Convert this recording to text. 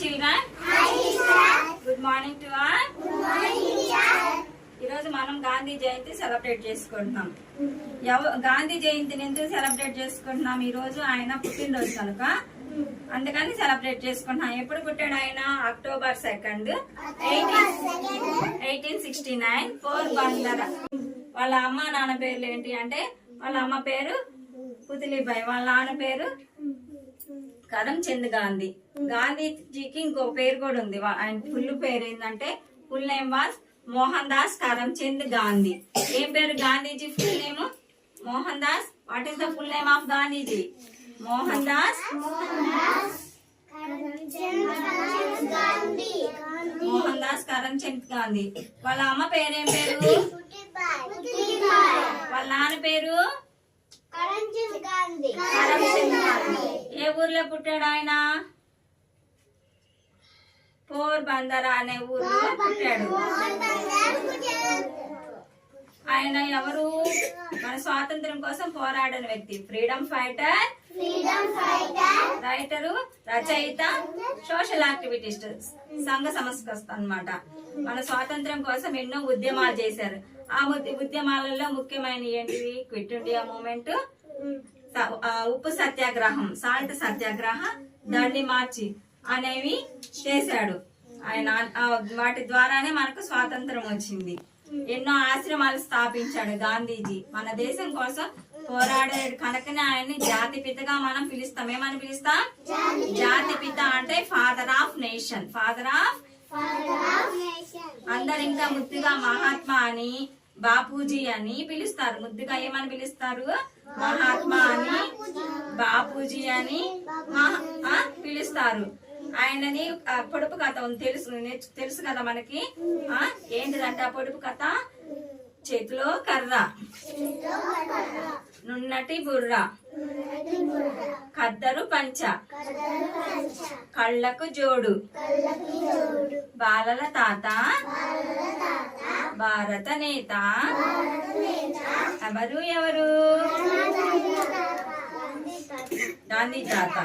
children. Good morning to all. ఈరోజు మనం గాంధీ జయంతి celebrate చేసుకుంటున్నాం. గాంధీ జయంతిని ఎందుకు సెలబ్రేట్ చేసుకుంటున్నాం? ఈ రోజు ఆయన పుట్టినరోజు కనుక అందుకని సెలబ్రేట్ చేసుకుంటున్నాం. ఎప్పుడు పుట్టాడు ఆయన? అక్టోబర్ 2, 1869 పోర్బందర్. వాళ్ళ అమ్మ నాన్న పేర్లు ఏంటి అంటే, వాళ్ళ అమ్మ పేరు పుతలీబాయి, వాళ్ళ నాన్న పేరు కరమ్చంద్ గాంధీ. గాంధీజీకి ఇంకో పేరు కూడా ఉంది. ఆయన ఫుల్ పేరు ఏంటంటే, full name was Mohan Das Karamchand Gandhi. ఏం పేరు Gandhiji full name? Mohan Das. What is the full name of Gandhiji? Mohan Das Karamchand Gandhi. వాళ్ళ అమ్మ పేరేం పేరు? వాళ్ళ నాన్న పేరు కరమ్చంద్ గాంధీ. ఏ ఊర్లో పుట్టాడు ఆయన? పోర్బందర్ అనే ఊర్లో పుట్టాడు. ఆయన ఎవరు? మన స్వాతంత్రం కోసం పోరాడిన వ్యక్తి. ఫ్రీడమ్ ఫైటర్, రైటరు, రచయిత, సోషల్ యాక్టివిటీస్ట్, సంఘ సంస్కర్త అన్నమాట. మన స్వాతంత్రం కోసం ఎన్నో ఉద్యమాలు చేశారు. ఆ ఉద్యమాలలో ముఖ్యమైన ఏంటివి? క్విట్ ఇండియా మూవ్మెంట్, ఉప్పు సత్యాగ్రహం, సాల్ట్ సత్యాగ్రహ, దండి మార్చి అనేవి చేశాడు ఆయన. వాటి ద్వారానే మనకు స్వాతంత్రం వచ్చింది. ఎన్నో ఆశ్రమాలు స్థాపించాడు గాంధీజీ. మన దేశం కోసం పోరాడాడు కనుకనే ఆయన్ని జాతిపితగా మనం పిలుస్తాం. ఏమని పిలుస్తాం? జాతిపిత అంటే father of nation. Father of అందరు ఇంకా ముద్దుగా మహాత్మా అని, బాపూజీ అని పిలుస్తారు. ముద్దుగా ఏమని పిలుస్తారు? మహాత్మా అని, బాపూజీ అని పిలుస్తారు. ఆయనని పొడుపు కథ తెలుసు కదా మనకి. ఏంటిదంటే ఆ పొడుపు కథ? చేతిలో కర్ర, నున్నటి బుర్ర, ఖద్దరు పంచ, కళ్ళకు జోడు, బాలల తాత, భారత నేత. ఎవరు? గాంధీ తాత.